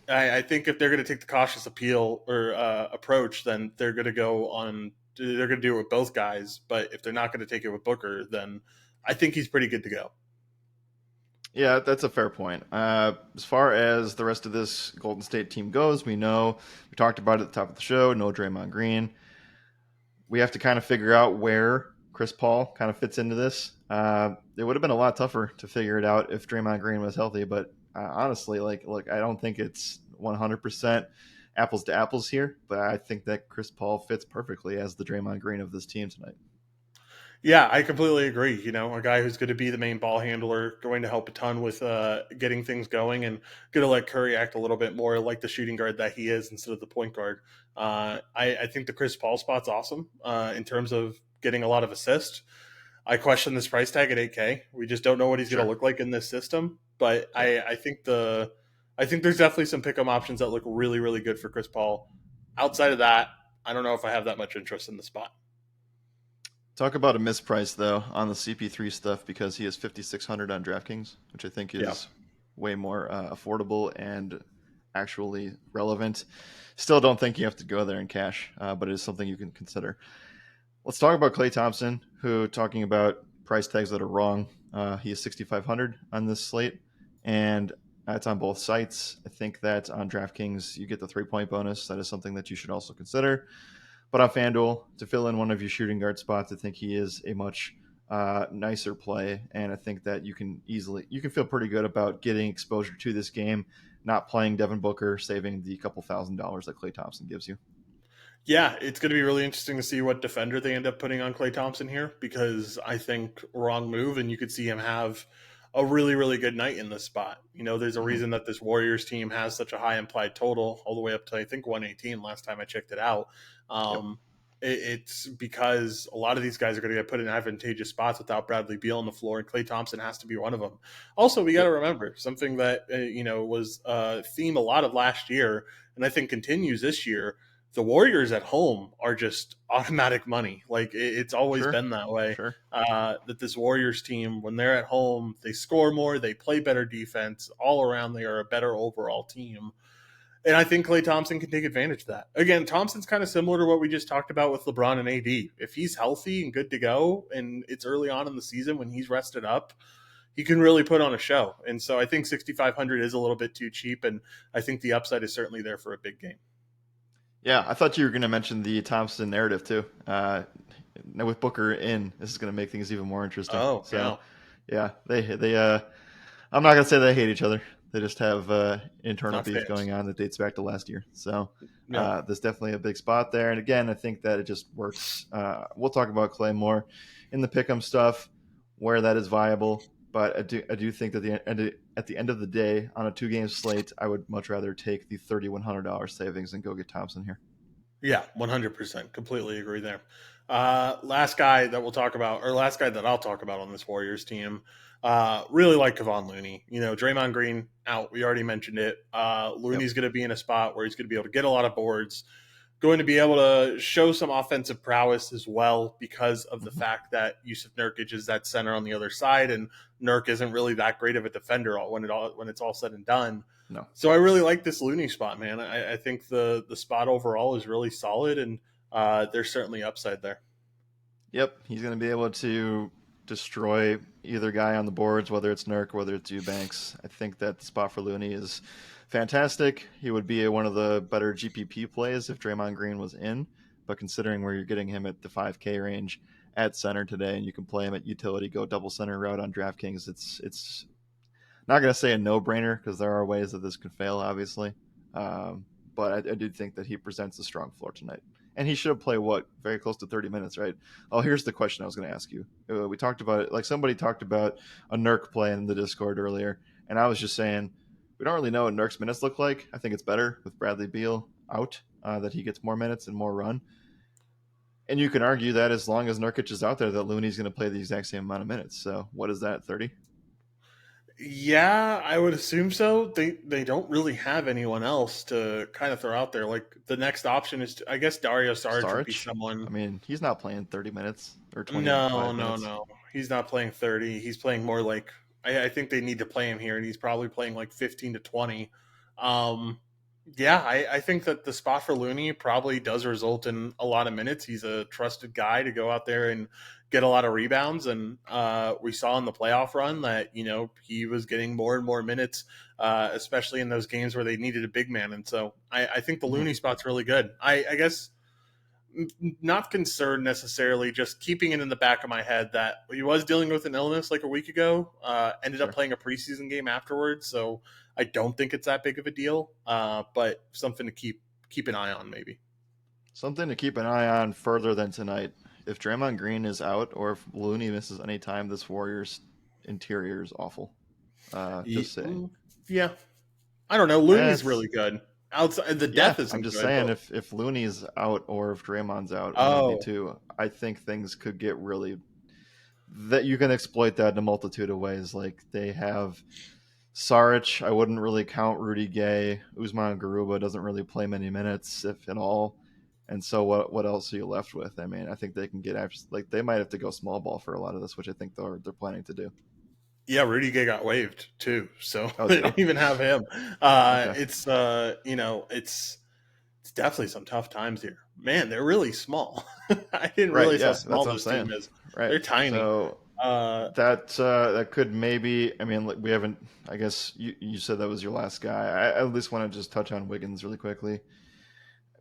I think if they're going to take the cautious appeal or approach, then they're going to go on. They're going to do it with both guys. But if they're not going to take it with Booker, then I think he's pretty good to go. Yeah, that's a fair point. As far as the rest of this Golden State team goes, we talked about it at the top of the show. No Draymond Green. We have to kind of figure out where Chris Paul kind of fits into this. It would have been a lot tougher to figure it out if Draymond Green was healthy, but honestly, like, look, I don't think it's 100% apples to apples here, but I think that Chris Paul fits perfectly as the Draymond Green of this team tonight. Yeah, I completely agree. A guy who's going to be the main ball handler, going to help a ton with getting things going, and going to let Curry act a little bit more like the shooting guard that he is instead of the point guard. I think the Chris Paul spot's awesome in terms of getting a lot of assists. I question this price tag at 8K. We just don't know what he's going to Sure. look like in this system, but Yep. I think there's definitely some pick'em options that look really really good for Chris Paul. Outside of that, I don't know if I have that much interest in the spot. Talk about a misprice though on the CP3 stuff because he is 5,600 on DraftKings, which I think Yeah. is way more affordable and actually relevant. Still don't think you have to go there in cash, but it is something you can consider. Let's talk about Klay Thompson, who talking about price tags that are wrong. He is 6,500 on this slate, and it's on both sites. I think that on DraftKings you get the 3-point bonus. That is something that you should also consider. But on FanDuel, to fill in one of your shooting guard spots, I think he is a much nicer play, and I think that you can feel pretty good about getting exposure to this game, not playing Devin Booker, saving the couple $1,000s that Klay Thompson gives you. Yeah, it's going to be really interesting to see what defender they end up putting on Klay Thompson here because I think wrong move, and you could see him have a really, really good night in this spot. There's a Mm-hmm. reason that this Warriors team has such a high implied total, all the way up to I think 118 last time I checked it out. Yep. Um, it's because a lot of these guys are going to get put in advantageous spots without Bradley Beal on the floor, and Klay Thompson has to be one of them. Also, we got to Yep. remember something that was a theme a lot of last year, and I think continues this year. The Warriors at home are just automatic money. Like it's always Sure. been that way. Sure. That this Warriors team, when they're at home, they score more, they play better defense. All around, they are a better overall team. And I think Klay Thompson can take advantage of that. Again, Thompson's kind of similar to what we just talked about with LeBron and AD. If he's healthy and good to go, and it's early on in the season when he's rested up, he can really put on a show. And so I think 6,500 is a little bit too cheap, and I think the upside is certainly there for a big game. Yeah, I thought you were going to mention the Thompson narrative too. With Booker in, this is going to make things even more interesting. Oh, So, yeah. yeah, they I'm not going to say they hate each other. They just have internal Not beef fans. going on that dates back to last year. So, Yeah. there's definitely a big spot there. And again, I think that it just works. We'll talk about Clay more in the pick'em stuff where that is viable. But I do think that at the end of the day, on a 2-game slate, I would much rather take the $3,100 savings and go get Thompson here. Yeah, 100%. Completely agree there. Last guy that we'll talk about, or last guy that I'll talk about on this Warriors team, really like Kevon Looney. Draymond Green out. We already mentioned it. Yep. Looney's going to be in a spot where he's going to be able to get a lot of boards, going to be able to show some offensive prowess as well because of the Mm-hmm. fact that Yusuf Nurkic is that center on the other side, and Nurk isn't really that great of a defender when it's all said and done. No. So I really like this Looney spot, man. I think the spot overall is really solid, and there's certainly upside there. Yep. He's going to be able to destroy either guy on the boards, whether it's Nurk, whether it's Eubanks. I think that the spot for Looney is fantastic. He would be one of the better GPP plays if Draymond Green was in. But considering where you're getting him at the 5K range at center today, and you can play him at utility, go double center route on DraftKings, it's not going to say a no-brainer because there are ways that this could fail, obviously. But I do think that he presents a strong floor tonight. And he should play very close to 30 minutes, right? Oh, here's the question I was going to ask you. We talked about it, like somebody talked about a Nurk play in the Discord earlier, and I was just saying we don't really know what Nurk's minutes look like. I think it's better with Bradley Beal out that he gets more minutes and more run. And you can argue that as long as Nurkic is out there, that Looney's going to play the exact same amount of minutes. So what is that, 30? Yeah, I would assume so. They don't really have anyone else to kind of throw out there. Like the next option is, I guess Dario Saric would be Saric? someone. I mean, he's not playing 30 minutes or No, 25 no, minutes. no. He's not playing 30. He's playing more like I think they need to play him here, and he's probably playing like 15 to 20. Um, yeah, I think that the spot for Looney probably does result in a lot of minutes. He's a trusted guy to go out there and get a lot of rebounds, and we saw in the playoff run that he was getting more and more minutes, especially in those games where they needed a big man. And so I think the Mm-hmm. Looney spot's really good. I guess not concerned necessarily, just keeping it in the back of my head that he was dealing with an illness like a week ago, ended up Sure. playing a preseason game afterwards. So I don't think it's that big of a deal, but something to keep an eye on maybe. Something to keep an eye on further than tonight. If Draymond Green is out or if Looney misses any time, this Warriors interior is awful. Just saying. Yeah, I don't know. And Looney's it's really good. Outside the yeah, depth I'm isn't just good, saying but if Looney's out or if Draymond's out, one of the oh two, I think things could get really that you can exploit that in a multitude of ways. Like they have Saric, I wouldn't really count Rudy Gay. Usman Garuba doesn't really play many minutes, if at all. And so what else are you left with? I mean, I think they can get like they might have to go small ball for a lot of this, which I think they're planning to do. yeah, Rudy Gay got waived too, so Oh, they did he? don't even have him. Okay. It's definitely some tough times here. Man, they're really small. I didn't Right. realize how Yeah, that's small what I'm this team saying. is. Right. They're tiny. So Uh, that could maybe. I mean, like, we haven't. I guess you said that was your last guy. I at least want to just touch on Wiggins really quickly.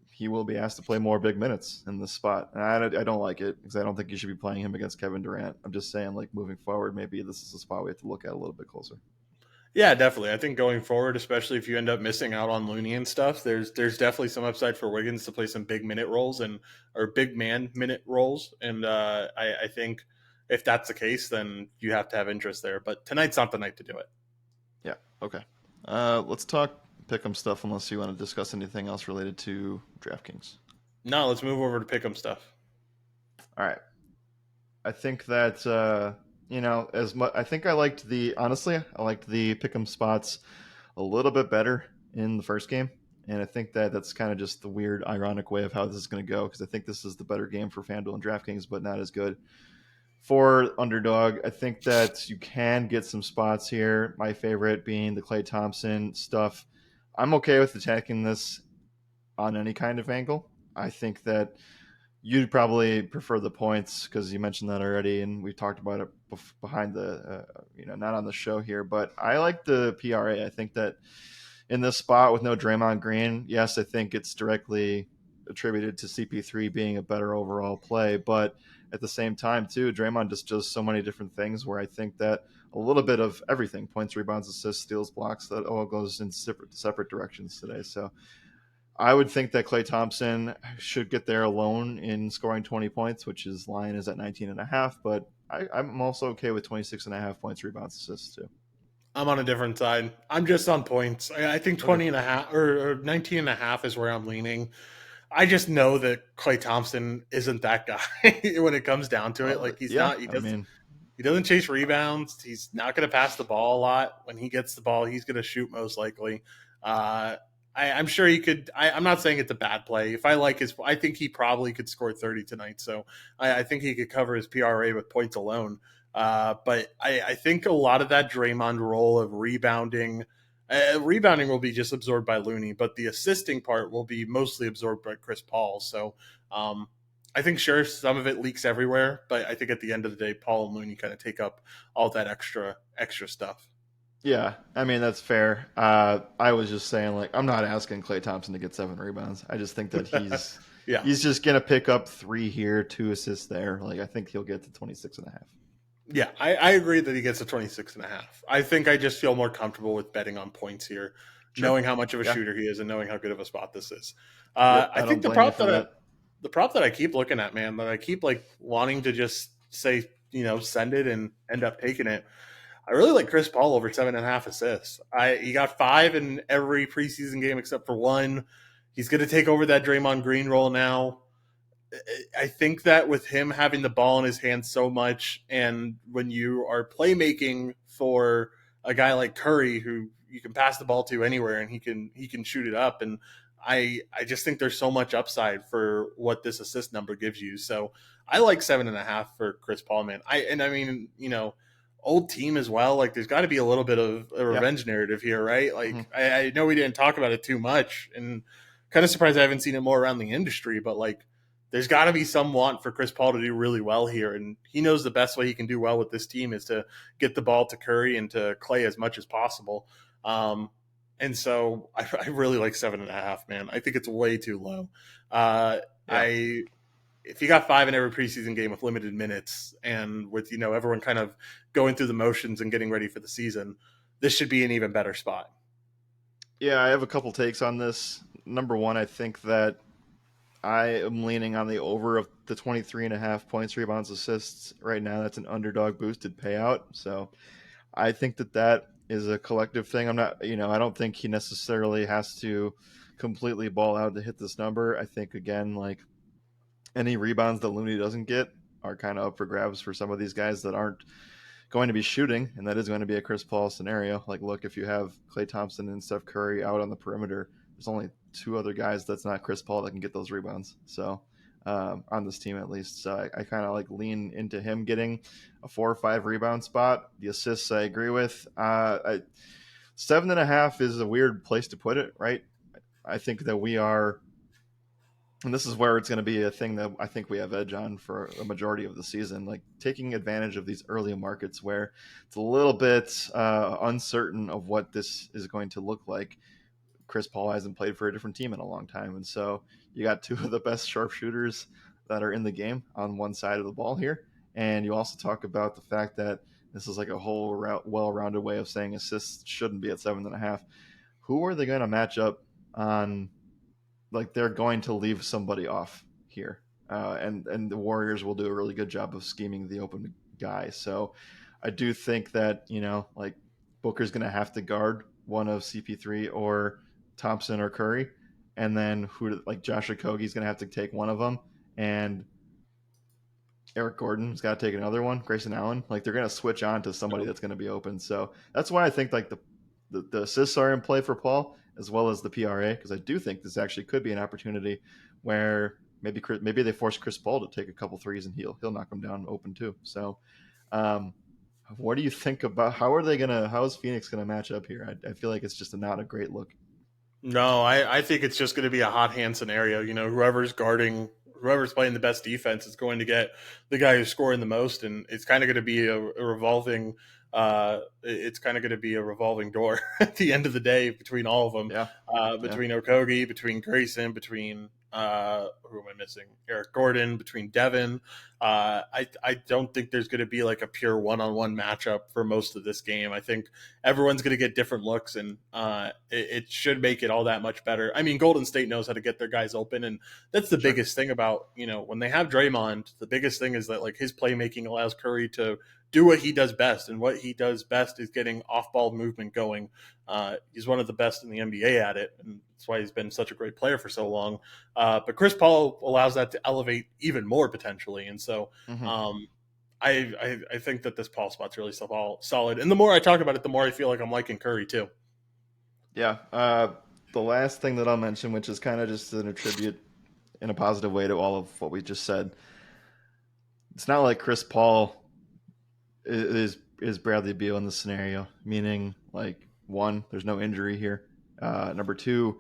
He will be asked to play more big minutes in this spot. And I don't like it because I don't think you should be playing him against Kevin Durant. I'm just saying, like, moving forward, maybe this is a spot we have to look at a little bit closer. yeah, definitely. I think going forward, especially if you end up missing out on Looney and stuff, there's definitely some upside for Wiggins to play some big minute roles and or big man minute roles. And I think if that's the case, then you have to have interest there. But tonight's not the night to do it. Yeah. Okay. Let's talk pick'em stuff unless you want to discuss anything else related to DraftKings. No, let's move over to pick'em stuff. All right. I think that as much. I think I liked the honestly. I liked the pick'em spots a little bit better in the first game, and I think that that's kind of just the weird, ironic way of how this is going to go because I think this is the better game for FanDuel and DraftKings, but not as good for Underdog. I think that you can get some spots here. My favorite being the Klay Thompson stuff. I'm okay with attacking this on any kind of angle. I think that you'd probably prefer the points because you mentioned that already, and we talked about it behind the, not on the show here. But I like the PRA. I think that in this spot with no Draymond Green, yes, I think it's directly attributed to CP3 being a better overall play, but at the same time, too, Draymond just does so many different things where I think that a little bit of everything points, rebounds, assists, steals, blocks that all goes in separate directions today. So I would think that Klay Thompson should get there alone in scoring 20 points, which his line is at 19.5. But I'm also okay with 26.5 points, rebounds, assists too. I'm on a different side. I'm just on points. I think Okay. 20 and a half or 19 and a half is where I'm leaning. I just know that Klay Thompson isn't that guy when it comes down to it. Like he's Yeah, not. I mean, He doesn't chase rebounds. He's not going to pass the ball a lot. When he gets the ball, he's going to shoot most likely. Uh, I'm sure he could. I'm not saying it's a bad play. If I like his, I think he probably could score 30 tonight. So I think he could cover his PRA with points alone. But I think a lot of that Draymond role of rebounding will be just absorbed by Looney, but the assisting part will be mostly absorbed by Chris Paul. So um, I think sure some of it leaks everywhere, but I think at the end of the day, Paul and Looney kind of take up all that extra stuff. yeah, I mean that's fair. I was just saying, like, I'm not asking Klay Thompson to get 7 rebounds. I just think that he's Yeah. he's just gonna pick up 3 here, 2 assists there. Like I think he'll get to 26.5. Yeah, I agree that he gets a 26 and a half. I think I just feel more comfortable with betting on points here, Sure. knowing how much of a Yeah. shooter he is and knowing how good of a spot this is. Yep. I I don't think blame you for that. the prop that I keep looking at, man, that I keep like wanting to just say, send it and end up taking it. I really like Chris Paul over 7.5 assists. He got 5 in every preseason game except for one. He's going to take over that Draymond Green role now. I think that with him having the ball in his hands so much, and when you are playmaking for a guy like Curry, who you can pass the ball to anywhere and he can shoot it up, and I just think there's so much upside for what this assist number gives you. So I like 7.5 for Chris Paul, man. I mean, old team as well. Like there's got to be a little bit of a Yeah. revenge narrative here, right? Hmm. Like I know we didn't talk about it too much, and kind of surprised I haven't seen it more around the industry, but like there's got to be some want for Chris Paul to do really well here. And he knows the best way he can do well with this team is to get the ball to Curry and to Klay as much as possible. And so I really like 7.5, man. I think it's way too low. Yeah. if you got 5 in every preseason game with limited minutes and with everyone kind of going through the motions and getting ready for the season, this should be an even better spot. Yeah, I have a couple takes on this. Number one, I think that I am leaning on the over of the 23.5 points, rebounds, assists right now. That's an underdog boosted payout. So I think that that is a collective thing. I'm not, I don't think he necessarily has to completely ball out to hit this number. I think, again, like any rebounds that Looney doesn't get are kind of up for grabs for some of these guys that aren't going to be shooting, and that is going to be a Chris Paul scenario. Like, look, if you have Klay Thompson and Steph Curry out on the perimeter, there's only two other guys that's not Chris Paul that can get those rebounds. So on this team at least, so I kind of like lean into him getting a 4 or 5 rebound spot. The assists I agree with. 7.5 is a weird place to put it, right? I think that we are, and this is where it's going to be a thing that I think we have edge on for a majority of the season, like taking advantage of these early markets where it's a little bit uncertain of what this is going to look like. Chris Paul hasn't played for a different team in a long time, and so you got two of the best sharpshooters that are in the game on one side of the ball here, and you also talk about the fact that this is like a whole well-rounded way of saying assists shouldn't be at 7.5. Who are they going to match up on? Like, they're going to leave somebody off here, and the Warriors will do a really good job of scheming the open guy. So I do think that like Booker's going to have to guard one of CP3 or Thompson or Curry, and then who like Josh Okogie's going to have to take one of them, and Eric Gordon's got to take another one. Grayson Allen, like they're going to switch on to somebody that's going to be open. So that's why I think like the assists are in play for Paul as well as the PRA, because I do think this actually could be an opportunity where maybe they force Chris Paul to take a couple threes and he'll knock them down open too. So um, what do you think about how is Phoenix gonna match up here? I feel like it's just not a great look. No, I think it's just going to be a hot hand scenario. Whoever's playing the best defense is going to get the guy who's scoring the most, and it's kind of going to be a revolving. It's kind of going to be a revolving door at the end of the day between all of them, Yeah, yeah, between Okogie, between Grayson, between who am I missing? Eric Gordon, between Devin. I don't think there's going to be like a pure one-on-one matchup for most of this game. I think everyone's going to get different looks, and it should make it all that much better. I mean, Golden State knows how to get their guys open, and that's the sure. biggest thing about when they have Draymond. The biggest thing is that like his playmaking allows Curry to do what he does best, and what he does best is getting off-ball movement going. He's one of the best in the NBA at it, and that's why he's been such a great player for so long. But Chris Paul allows that to elevate even more potentially, and so Mm-hmm. I think that this Paul spot's really solid. And the more I talk about it, the more I feel like I'm liking Curry too. Yeah. The last thing that I'll mention, which is kind of just an attribute in a positive way to all of what we just said, it's not like Chris Paul is Bradley Beal in this scenario. Meaning, like, one, there's no injury here. Number two,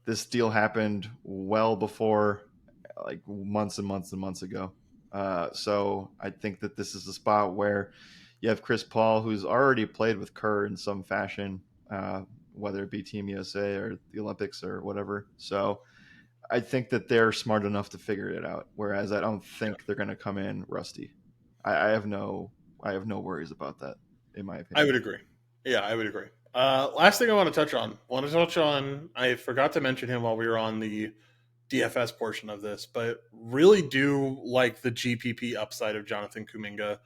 this deal happened well before, like months and months and months ago. So I think that this is a spot where you have Chris Paul, who's already played with Kerr in some fashion, whether it be Team USA or the Olympics or whatever. So I think that they're smart enough to figure it out. Whereas I don't think they're going to come in rusty. I have no worries about that, in my I opinion. would agree. Yeah, I would agree. Last thing I want to touch on. I forgot to mention him while we were on the DFS portion of this, but really do like the GPP upside of Jonathan Kuminga.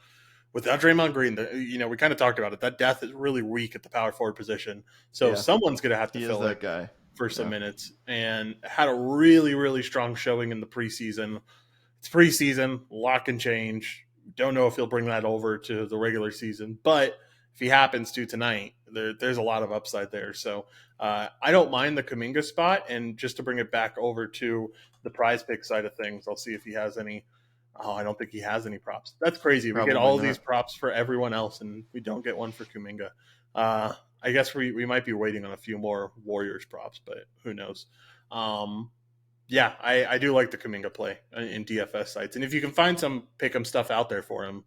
Without Draymond Green, we kind of talked about it. That depth is really weak at the power forward position. So Yeah, someone's going to have to he is fill it that guy. for some Yeah, minutes, and had a really, really strong showing in the preseason. It's preseason, a lot can change. Don't know if he'll bring that over to the regular season, but if he happens to tonight, there's a lot of upside there. So I don't mind the Kaminga spot. And just to bring it back over to the prize pick side of things, I'll see if he has any. Oh, I don't think he has any props. That's crazy. We get probably all of these not. props for everyone else, and we don't get one for Kuminga. I guess we might be waiting on a few more Warriors props, but who knows? Um, yeah, I do like the Kaminga play in DFS sites, and if you can find some pick'em stuff out there for him,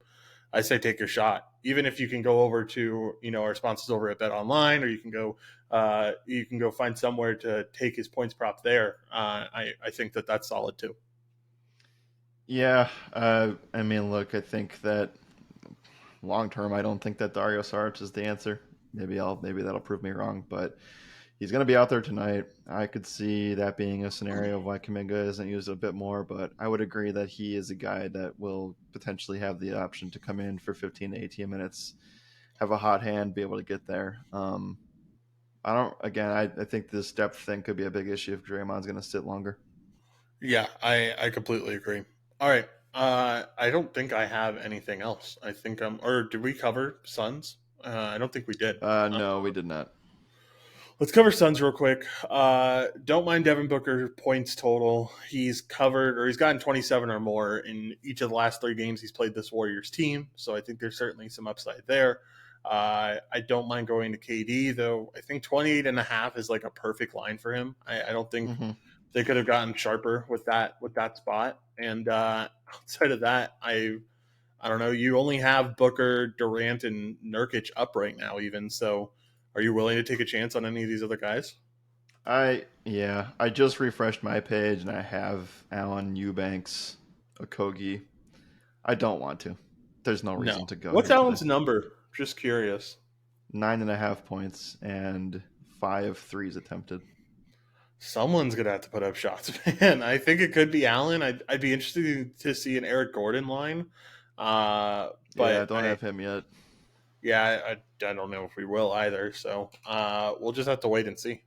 I say take your shot. Even if you can go over to our sponsors over at Bet Online, or you can go find somewhere to take his points prop there. I think that that's solid too. Yeah, I mean, look, I think that long term, I don't think that Dario Saric is the answer. Maybe that'll prove me wrong, but he's going to be out there tonight. I could see that being a scenario of why Kaminga isn't used a bit more, but I would agree that he is a guy that will potentially have the option to come in for 15 to 18 minutes, have a hot hand, be able to get there. I don't. Again, I think this depth thing could be a big issue if Draymond's going to sit longer. Yeah, I completely agree. All right. I don't think I have anything else. I think or did we cover Suns? I don't think we did. No, we did not. Let's cover Suns real quick. Don't mind Devin Booker points total. He's covered or he's gotten 27 or more in each of the last 3 games he's played this Warriors team. So I think there's certainly some upside there. I don't mind going to KD though. I think 28.5 is like a perfect line for him. I don't think Mm-hmm. they could have gotten sharper with that spot. And outside of that, I don't know. You only have Booker, Durant, and Nurkic up right now, even. So, are you willing to take a chance on any of these other guys? I just refreshed my page and I have Allen Eubanks, Okogie. I don't want to. There's no No. reason to go What's here today. Allen's number? Just curious. 9.5 points and 5 threes attempted. Someone's gonna have to put up shots, man. I think it could be Allen. I'd be interested to see an Eric Gordon line, Yeah, I but don't have him yet. yeah, I don't know if we will either. So we'll just have to wait and see.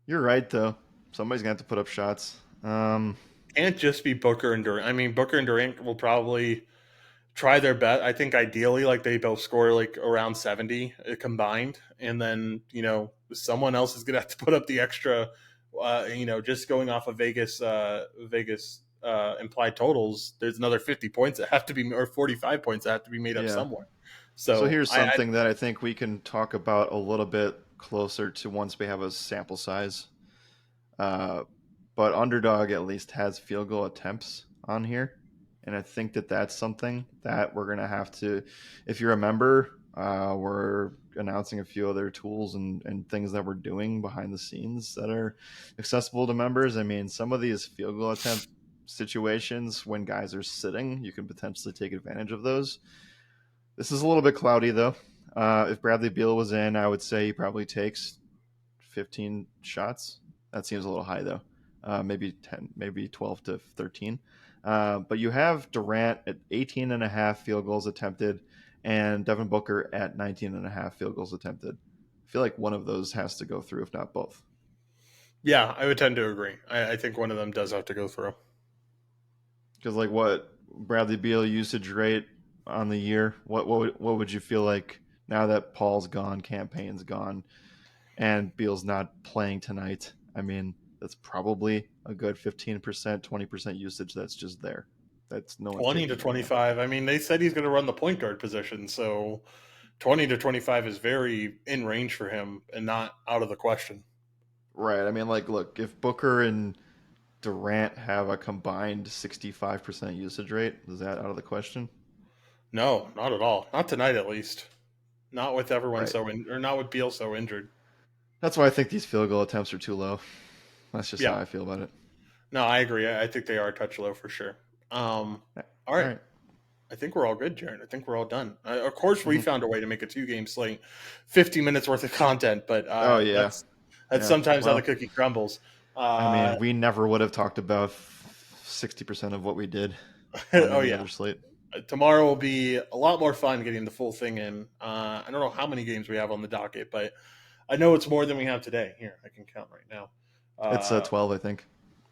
You're right though. Somebody's gonna have to put up shots. Can't just be Booker and Durant. I mean, Booker and Durant will probably try their best. I think ideally, like they both score like around 70 combined, and then someone else is gonna have to put up the extra. Just going off of Vegas implied totals, there's another 50 points that have to be or 45 points that have to be made up Yeah. somewhere. So So here's I something that I think we can talk about a little bit closer to once we have a sample size. Uh, but Underdog at least has field goal attempts on here. And I think that that's something that we're going to have to, if you remember, we're announcing a few other tools and things that we're doing behind the scenes that are accessible to members. I mean, some of these field goal attempt situations when guys are sitting, you can potentially take advantage of those. This is a little bit cloudy, though. If Bradley Beal was in, I would say he probably takes 15 shots. That seems a little high though. Maybe 10, maybe 12 to 13. But you have Durant at 18 and a half field goals attempted and Devin Booker at 19 and a half field goals attempted. I feel like one of those has to go through, if not both. Yeah, I would tend to agree. I think one of them does have to go through. Because like what Bradley Beal usage rate on the year, what would you feel like now that Paul's gone, Campaign's gone, and Beal's not playing tonight? I mean, that's probably a good 15%, 20% usage that's just there. That's no one's 20 to taking advantage of. 25. I mean, they said he's going to run the point guard position, so 20 to 25 is very in range for him and not out of the question. Right. I mean, like, look, if Booker and Durant have a combined 65% usage rate, is that out of the question? No, not at all. Not tonight, at least. Not with everyone Right. or not with Beal so injured. That's why I think these field goal attempts are too low. That's just how Yeah, I feel about it. no, I agree. I think they are a touch low for sure. All All right. right. I think we're all good, Jared. I think we're all done. Of course, we Mm-hmm. found a way to make a 2 game slate, 50 minutes worth of content, but Oh, yeah. that's Yeah. sometimes how the Well, cookie crumbles. I Uh, mean, we never would have talked about 60% of what we did on oh any yeah, other slate. tomorrow will be a lot more fun getting the full thing in. I don't know how many games we have on the docket, but I know it's more than we have today. Here, I can count right now. It's Uh, 12, I think.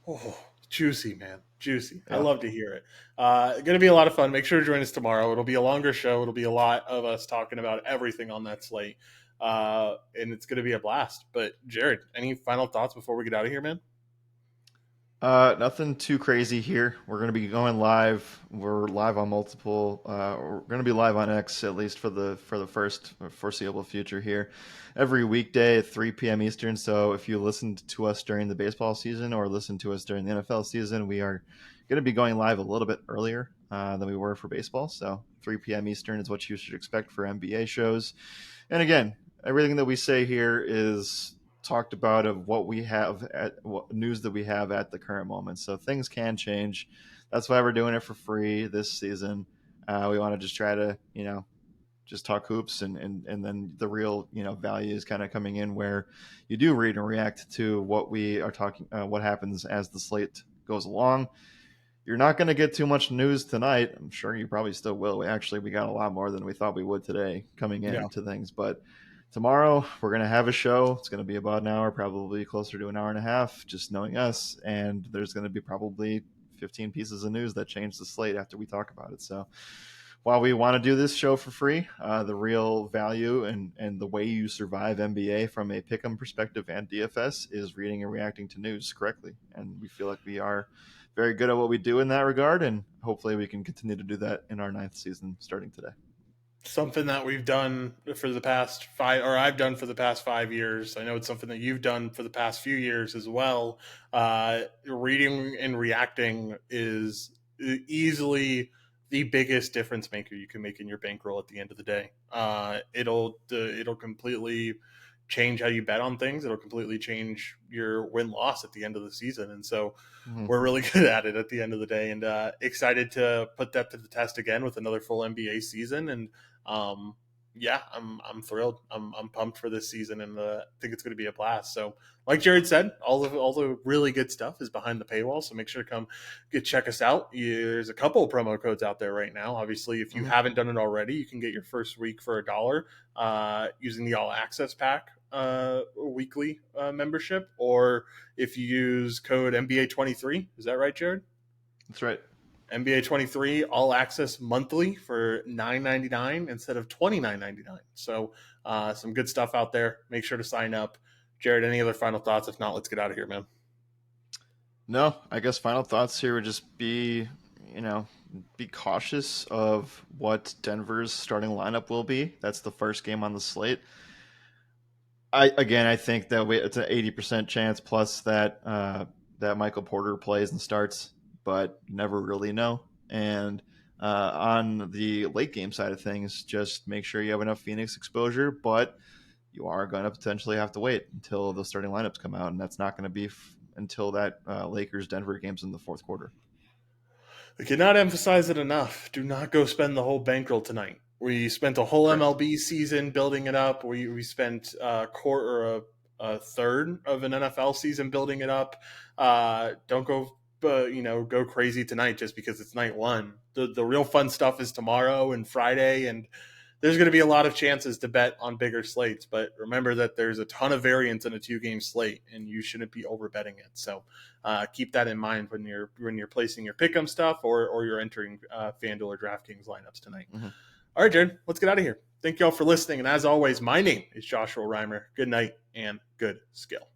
oh, juicy, man. Juicy. I Yeah. love to hear it. Going to be a lot of fun. Make sure to join us tomorrow. It'll be a longer show. It'll be a lot of us talking about everything on that slate. And it's going to be a blast. But, Jared, any final thoughts before we get out of here, man? Nothing too crazy here. We're going to be going live. We're live on multiple. We're going to be live on X at least for the first foreseeable future here, every weekday at 3 p.m. Eastern. So if you listened to us during the baseball season or listened to us during the NFL season, we are going to be going live a little bit earlier than we were for baseball. So 3 p.m. Eastern is what you should expect for NBA shows. And again, everything that we say here is talked about of what we have what news that we have at the current moment. So things can change. That's why we're doing it for free this season. We want to just try to, just talk hoops, and then the real, value is kind of coming in where you do read and react to what we are talking, what happens as the slate goes along. You're not going to get too much news tonight. I'm sure you probably still will. We got a lot more than we thought we would today coming Yeah. into things. But tomorrow we're going to have a show. It's going to be about an hour, probably closer to an hour and a half, just knowing us. And there's going to be probably 15 pieces of news that change the slate after we talk about it. So while we want to do this show for free, the real value and the way you survive NBA from a pick'em perspective and DFS is reading and reacting to news correctly. And we feel like we are very good at what we do in that regard, and hopefully we can continue to do that in our 9th season starting today. Something that we've done for the past 5, or I've done for the past 5 years. I know it's something that you've done for the past few years as well. Reading and reacting is easily the biggest difference maker you can make in your bankroll at the end of the day. It'll completely change how you bet on things. It'll completely change your win loss at the end of the season, and so we're really good at it at the end of the day. And excited to put that to the test again with another full NBA season. And yeah, I'm thrilled. I'm pumped for this season, and think it's going to be a blast. So, like Jared said, all the really good stuff is behind the paywall. So make sure to come check us out. There's a couple of promo codes out there right now. Obviously, if you haven't done it already, you can get your first week for $1 using the All Access Pack weekly membership, or if you use code NBA23. Is that right, Jared? That's right. NBA 23 all access monthly for $9.99 instead of $29.99. So some good stuff out there. Make sure to sign up. Jared, any other final thoughts? If not, let's get out of here, man. No, I guess final thoughts here would just be, be cautious of what Denver's starting lineup will be. That's the first game on the slate. I think that it's an 80% chance plus that that Michael Porter plays and starts, but never really know. And on the late game side of things, just make sure you have enough Phoenix exposure, but you are going to potentially have to wait until the starting lineups come out, and that's not going to be until that Lakers-Denver game's in the fourth quarter. I cannot emphasize it enough. Do not go spend the whole bankroll tonight. We spent a whole MLB season building it up. We spent a quarter or a third of an NFL season building it up. Don't go go crazy tonight just because it's night one. The real fun stuff is tomorrow and Friday, and there's going to be a lot of chances to bet on bigger slates. But remember that there's a ton of variance in a 2-game slate, and you shouldn't be over betting it. So keep that in mind when you're placing your pick'em stuff or you're entering FanDuel or DraftKings lineups tonight. All right, Jared, let's get out of here. Thank you all for listening. And as always, my name is Joshua Riemer. Good night and good skill.